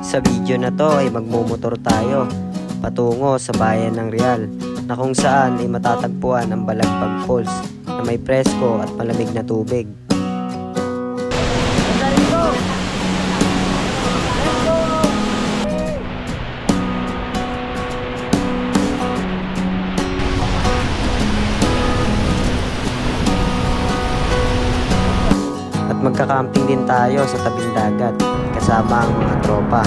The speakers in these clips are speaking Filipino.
Sa video na to ay magmumotor tayo patungo sa bayan ng Real, na kung saan ay matatagpuan ang Balagbag Falls na may presko at malamig na tubig. At magka-camping din tayo sa tabing dagat kasama ang mga tropa.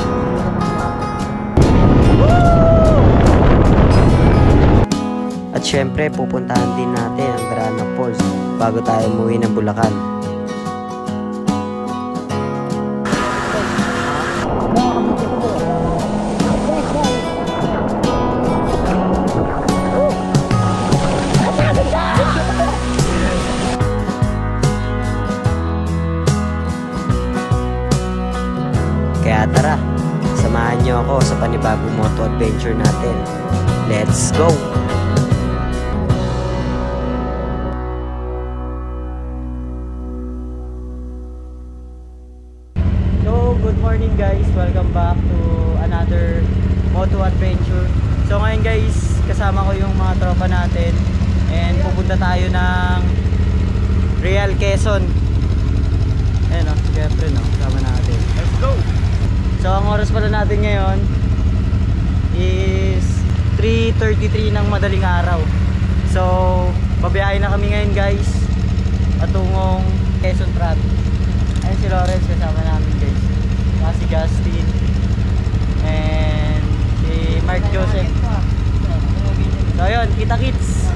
At syempre pupuntahan din natin ang Verana Falls bago tayo umuwi ng Bulacan. Kaya tara, samahan niyo ako sa panibagong moto adventure natin. Let's go! So, good morning guys! Welcome back to another moto adventure. So ngayon guys, kasama ko yung mga tropa natin and pupunta tayo ng Real, Quezon. Ayan o, siyempre no, kasama natin. Let's go! So ang oras pala natin ngayon is 3:33 ng madaling araw. So babiyahe na kami ngayon guys patungong Quezon Traffic. Ayun si Lawrence kasama namin guys, si Justin and si Mark Joseph. So ayun, kita-kits!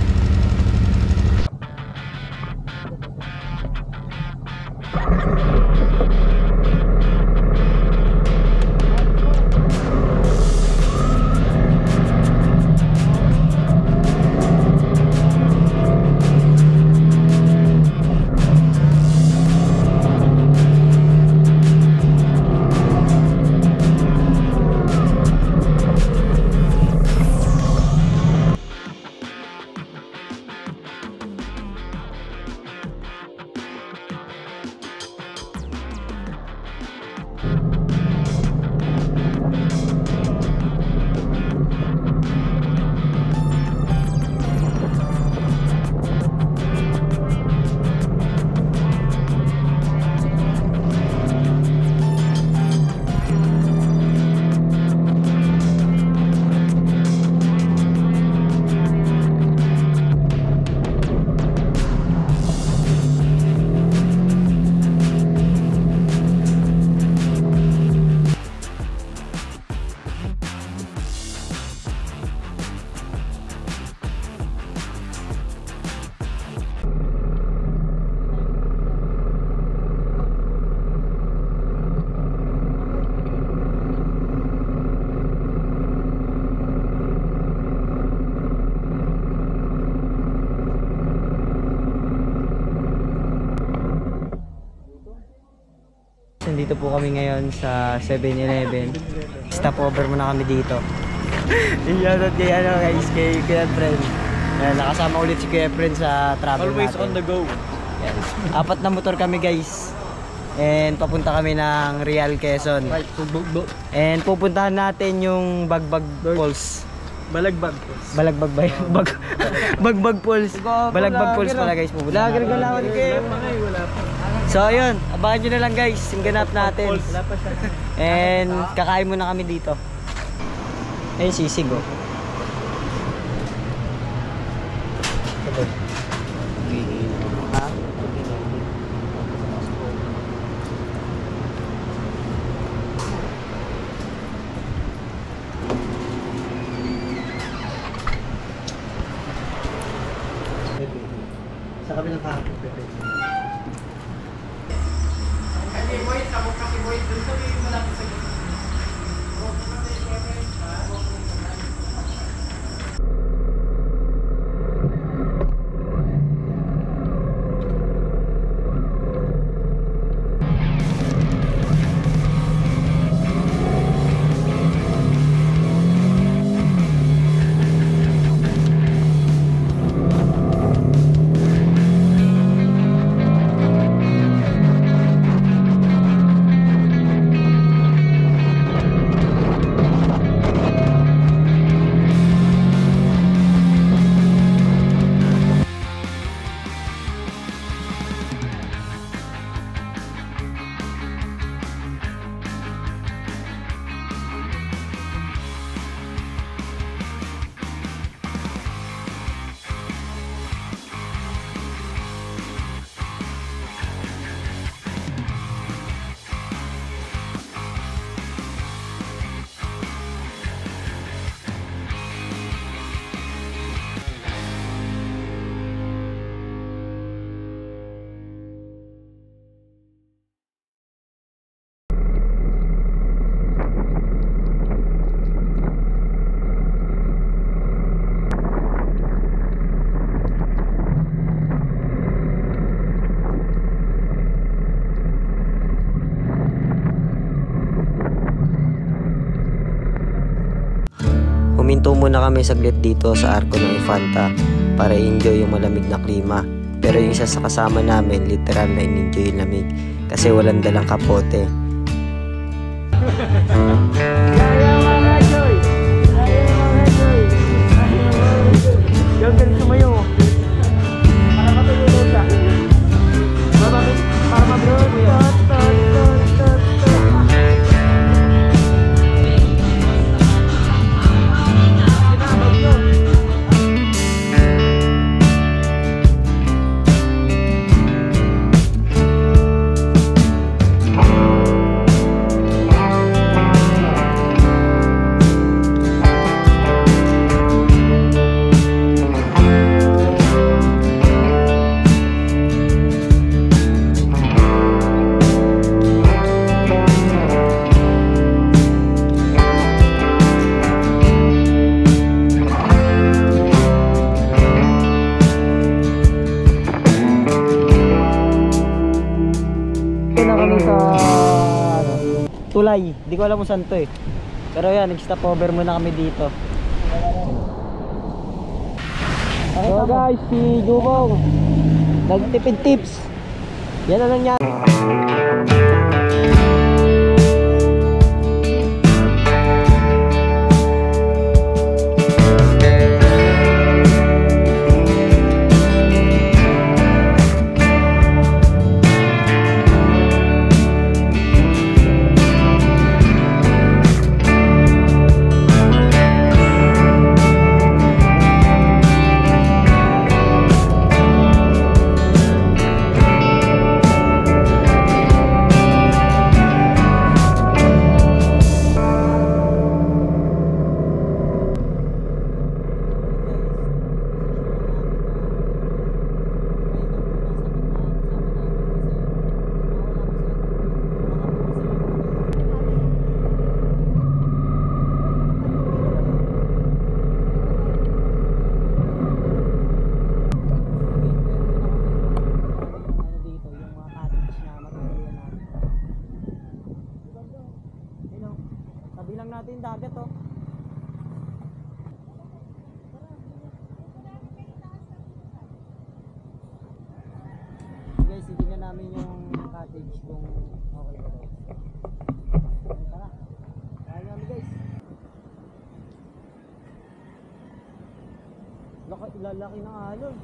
Nandito po kami ngayon sa 7-Eleven. Stop over muna kami dito. Shoutout kay guys, kay Kuya Fred. Nakasama ulit si Kuya Fred sa travel Always natin. on the go. Yes. 4 na motor kami guys. And papunta kami ng Real, Quezon. Right, and pupuntahan natin yung Bagbag Falls. Balagbag Falls. Balagbag ba yun? Bagbag Falls. Balagbag Falls pala guys. Pupuntahan natin. Wala pa. So ayun, abangan nyo na lang guys yung ganap natin. And kakain muna kami dito. Ayun sisig oh. Ha? Sa kabilang kahapon, Pepe. Kasi boy, sabok kasi boy, dun sabihin mo lang sa gitna. Huminto muna kami saglit dito sa Arco ng Infanta para enjoy yung malamig na klima. Pero yung isa sa kasama namin, literal na in-enjoy yung lamig kasi walang dalang kapote. Gagal sumayo. Para matulog siya. Para mablog mo. Tulay, di ko alam kung saan to eh. Pero yan, nag-stop over muna kami dito. So guys, si Jubong nagtipid tips. Yan ang nangyari. Tabilang natin dagat oh. Guys, titingnan namin yung cottage kung okay ba guys. Tara. Kaya namin guys. Lalaki ng alon.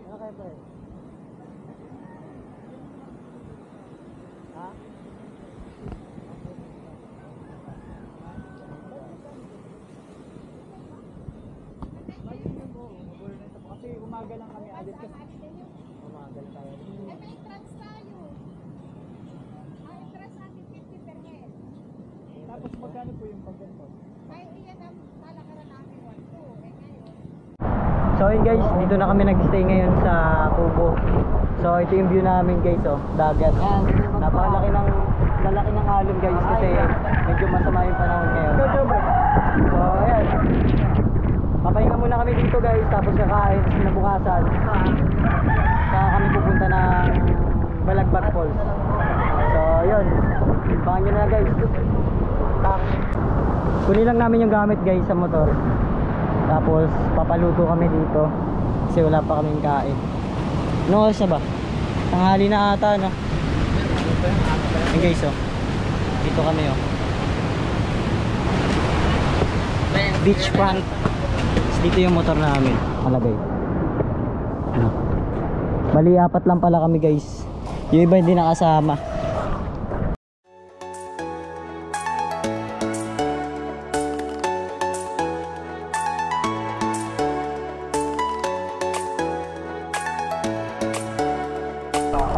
Ano kaya pa eh? Ha? Kasi umaga lang kami agad kasi. Umaga lang tayo. May entrance tayo. Ang entrance natin 50 per head. Tapos magkano po yung pagganto? Ay, iyan ang talakaran namin 1-2. Eh ngayon. So yun guys, dito na kami nag-stay ngayon sa Tubo. So ito yung view namin guys oh, dagat. Napakalaki ng lalaki ng alon guys kasi medyo masama yung panahon ngayon. So ayan. Papahinga muna kami dito guys, tapos kakain sa kinabukasan. Saka kami pupunta ng Balagbag Falls. So yun, abangan nyo na guys. Kunin lang namin yung gamit guys sa motor. Tapos papaluto kami dito kasi wala pa kaming kain. Ano oras na ba? Tanghali na ata no? Hey guys oh, dito kami oh, beachfront. Dito yung motor namin malagay. Bali 4 lang pala kami guys, yung iba hindi nakasama.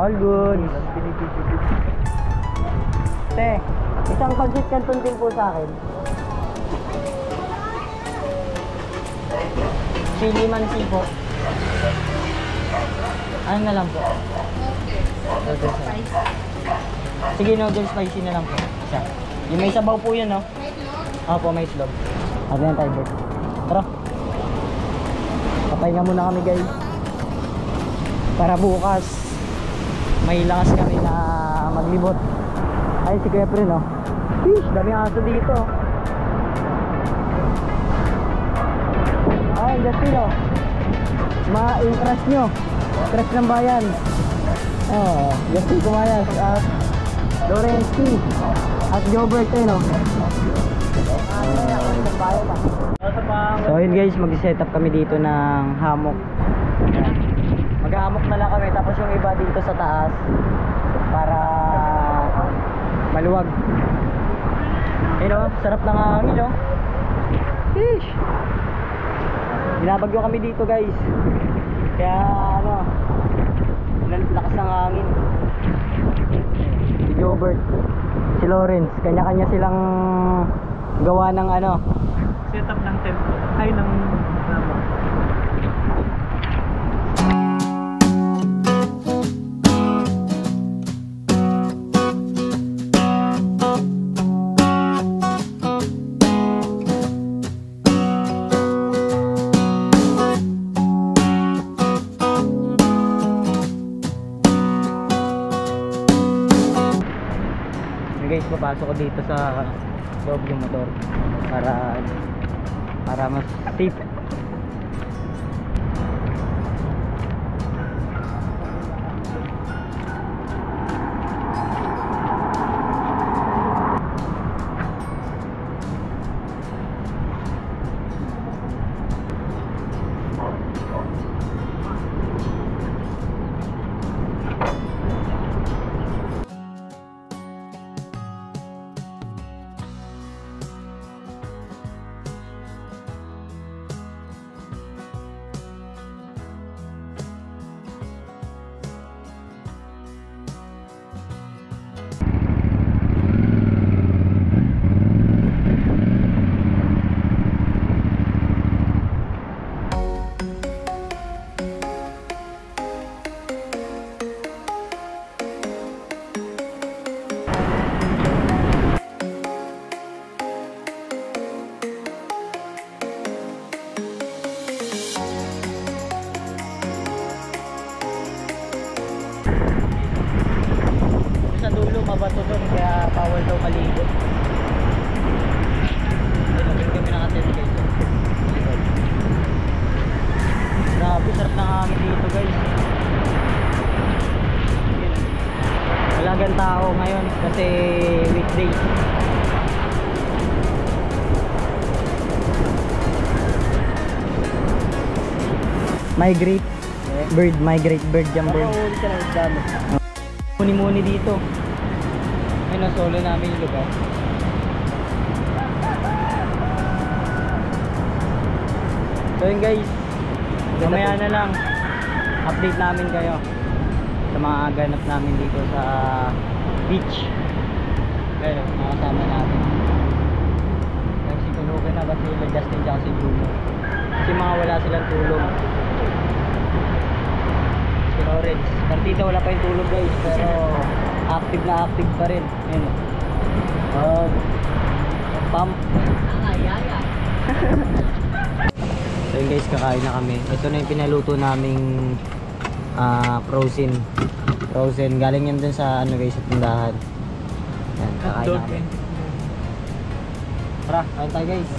All good. Te, isang pancit canton din po sa akin. Chili mansi po. Ano na lang po? Noodles spicy. Sige, noodles spicy na lang po. Isa. Yung may sabaw po yun, no? May itlog. Opo, may itlog. Sabi na tayo, guys. Tara. Papahinga muna kami, guys. Para bukas may lakas kami na maglibot. Ay, si Kuya Pre, no? Fish, daming aso dito. Ay, Justin oh. Ma-impress nyo. Impress ng bayan. Oh, Justin Kumayas at Lorenzki at Jobert eh no. So yun guys, mag-set up kami dito ng hammock. Mag-hammock na lang kami, tapos yung iba dito sa taas para maluwag. Ayun o, sarap ng hangin o. Fish! Binabagyo kami dito guys. Kaya ano, lakas ng hangin. Si Jobert, si Lawrence, kanya-kanya silang gawa ng ano, Setup ng tent. Ay, ng guys, papasok ko dito sa loob yung motor para mas safe. Sa dulo mabato doon, kaya bawal daw maligo. Ayun, kami nakatent guys. Grabe, sarap ng hangin dito guys. Wala gan tao ngayon kasi weekday. Migrate bird jam bird. Muni-muni dito. Ayun, solo namin yung lugar. So yun guys, mamaya na lang update namin kayo sa mga ganap namin dito sa beach. Ayun, mga kasama natin. Nagsitulugan na ba sila Justin tsaka si Bruno, kasi mga wala silang tulog. Si Lawrence, partida wala pa yung tulog guys, pero active na active pa rin. Ayun, pump. So yun guys, kakain na kami. Ito na yung pinaluto naming frozen. Galing yan dun sa ano guys, sa tindahan. Yan, kakain na kami. Tara, kain tayo guys.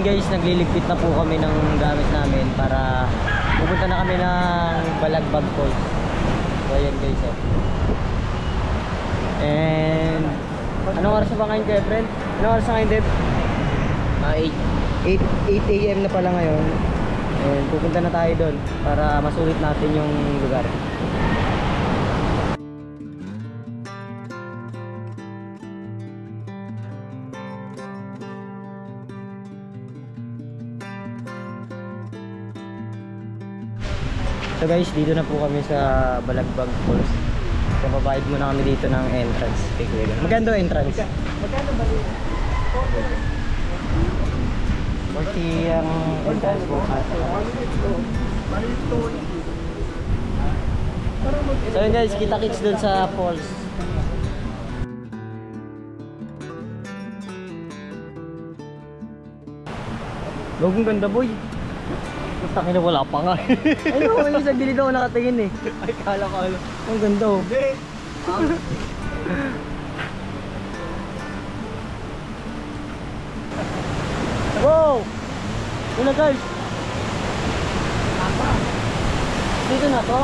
Guys, nagliligpit na po kami ng gamit namin para pupunta na kami ng Balagbag Falls. So ayan guys oh. And anong oras na ba ngayon kayo friend? Anong oras na ngayon Deb? 8 AM na pala ngayon. And pupunta na tayo doon para masulit natin yung lugar. So guys, dito na po kami sa Balagbag Falls. So babayad muna kami dito ng entrance. Magkano entrance? Magkano ba rin? 40 ang entrance po. So yun guys, kita-kits dun sa falls. Gagong ganda boy. Basta kina wala pa nga. Ay no, yung isang gilid ako nakatingin eh. Ay, kala. Ang ganda oh. Hindi. Wow! Yun na guys. Dito na to.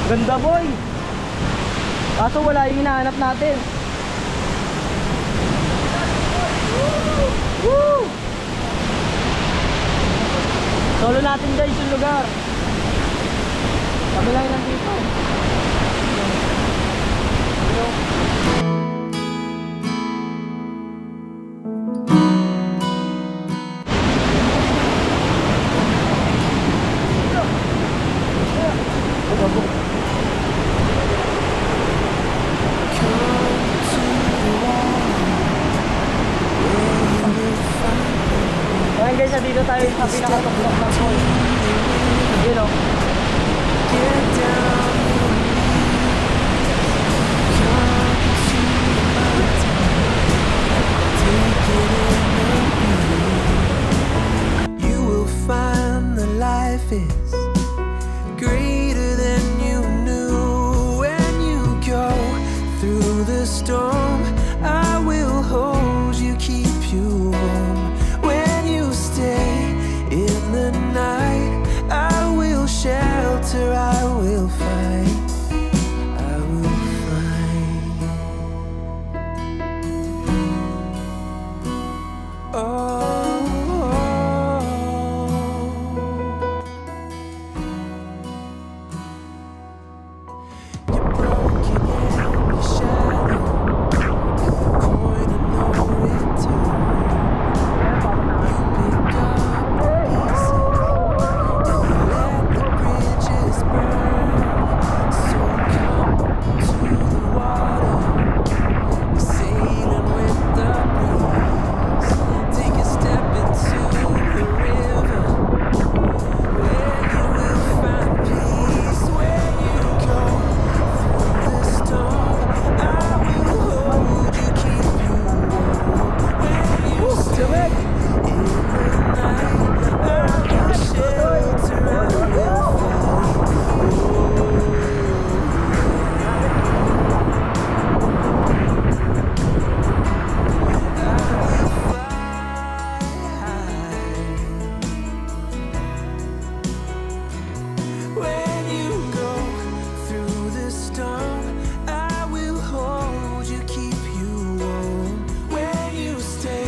Ganda boy. Kaso wala yung hinahanap natin. Woo! Solo natin guys yung lugar. Kami lang yung nandito. Ayan guys, dito tayo sa pinakatuklok ng fall. Yun o. You will find that life is greater than you knew. When you go through the storm, I will hold you, keep you warm. When you stay in the night, I will shelter, I will fight, I will fight. You're broken and you're shattered, point of no return. You pick up the pieces and you let the bridges burn. So come to the water, we're sailing with the breeze. Take a step into the river, where you will find peace. When you go through the storm, I will hold you, keep you warm. When you stay in the night, I will shelter, I will fight. When you go through the storm, I will hold you, keep you warm. When you stay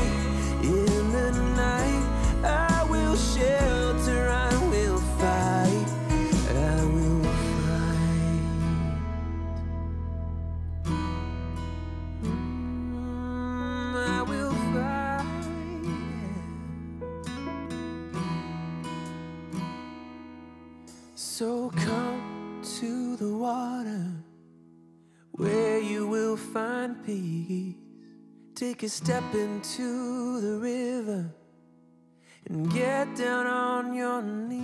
in the night, I will shelter, I will fight, I will fight. I will fight. So come to the water, where you will find peace. Take a step into the river and get down on your knees.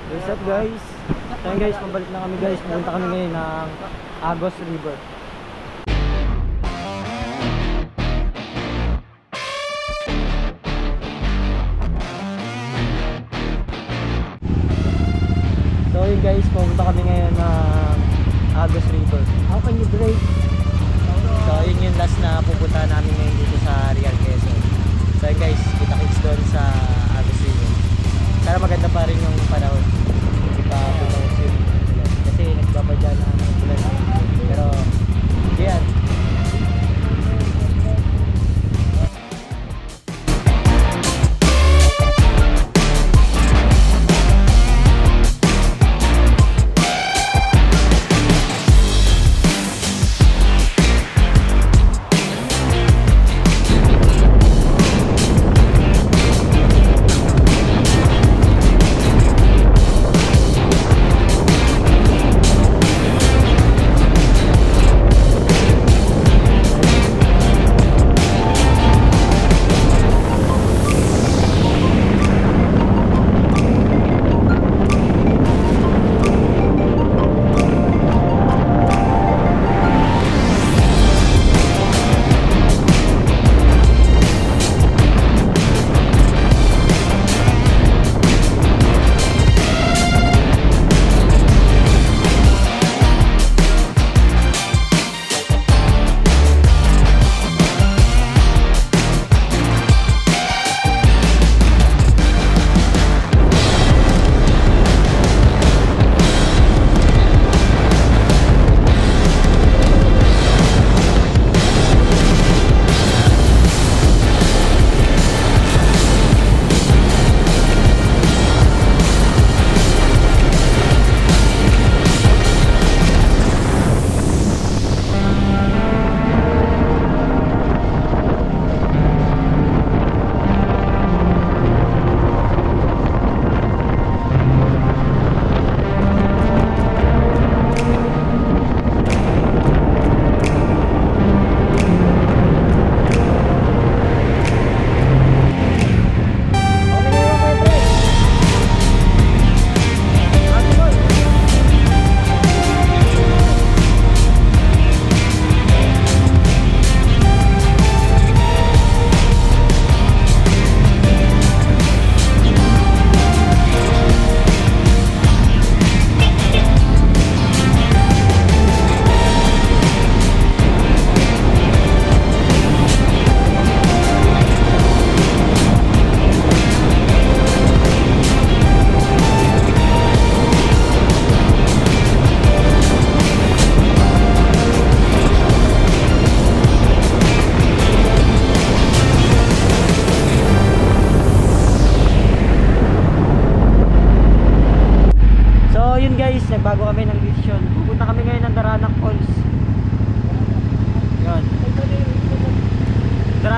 What's up guys? Ayan guys, pabalik na kami guys. Pupunta kami ngayon ng Agos River. So yun guys, pupunta kami ngayon ng Agos River. How can you brake? So yun yung last na pupunta namin ngayon dito sa Real Quezon. So yun guys, kita-kits doon sa Agos River. Sana maganda pa rin yung panahon. Hindi pa pumunta yun. Kasi nagbabadya na ng bulan. Pero yan.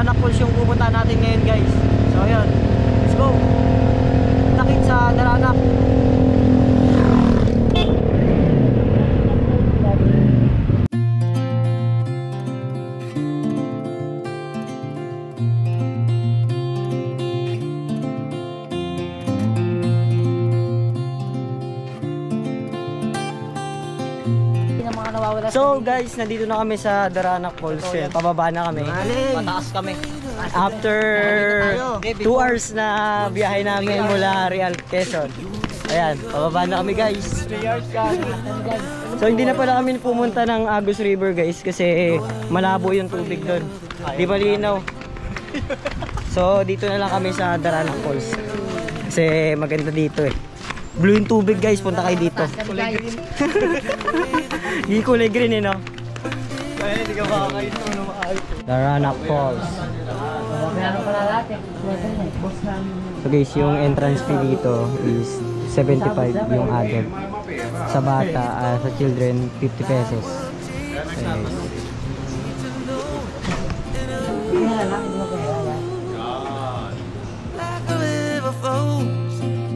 Daranac Falls yung pupunta natin ngayon guys. So ayun, let's go. Takit sa Daranac. So guys, nandito na kami sa Daranac Falls. Pababa na kami. Mataas kami. After 2 hours na biyahe namin mula Real, Quezon. Ayan, pababa na kami guys. So hindi na pala kami pumunta ng Agus River guys kasi malabo yung tubig doon. Di malinaw. So dito na lang kami sa Daranac Falls. Kasi maganda dito eh. Blue yung tubig guys, punta kayo dito. Kulay green. Hindi kulay green eh no? Kaya hindi ka makakain ito na maayos. Daranac Falls. So guys, yung entrance fee dito is 75 yung adult. Sa bata, sa children, 50 pesos. Okay.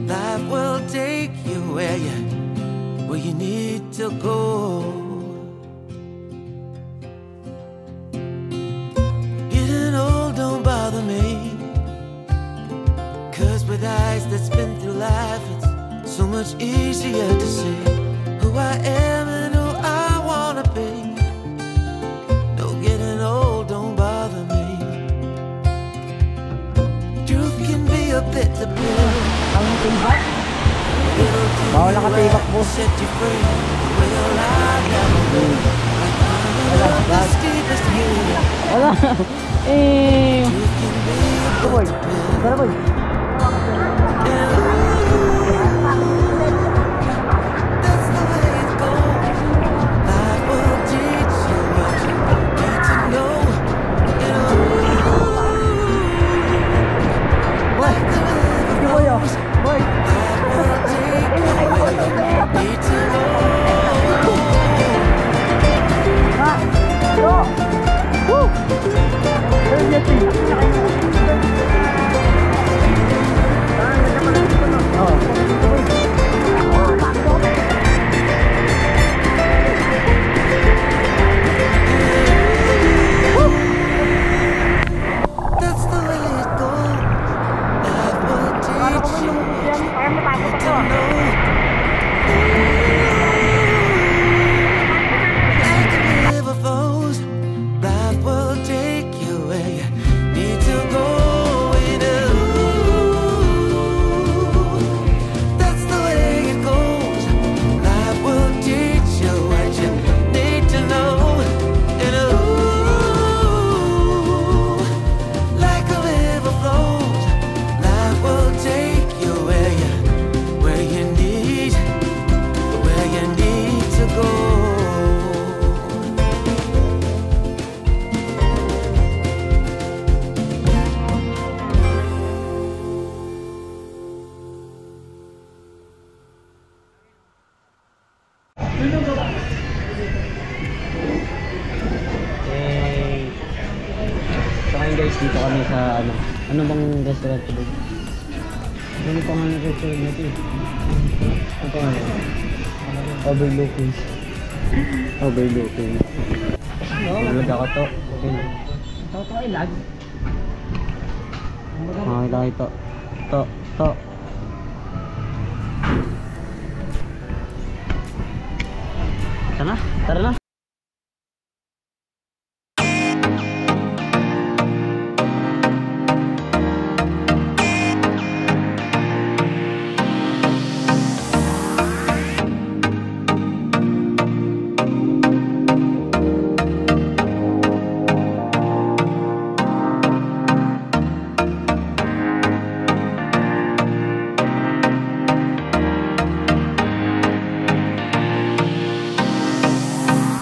Life will take you where you need to go. Getting old don't bother me, 'cause with eyes that's been through life, it's so much easier to see who I am and who I wanna be. No, getting old don't bother me. Truth can be a bitter pill. Ang tibak? Bawal nakatibak po. Set you free. Well, I never will. The steepest hill. Wala. Eh. Boy. Tara boy. That's the way it goes. Life will teach you what you need to know. Like the river flows. Boy. Life will take you where you need to go. Woo! That's the way it goes. Life will teach you what you need to know. Like the river flows, life will take you where you need to go. That's the way it goes. Life will teach you what you need to know. Like a river flows, life will take you where you need to go. Eh. So ngayon guys, dito kami sa ano bang restaurant ito? Ano pa nga ng restaurant nito eh? Ano pa nga? Overlooking. Overlooking. Nalagay ako to. Okay na. Ito ay lag. Okay lang ito. To. Tara na.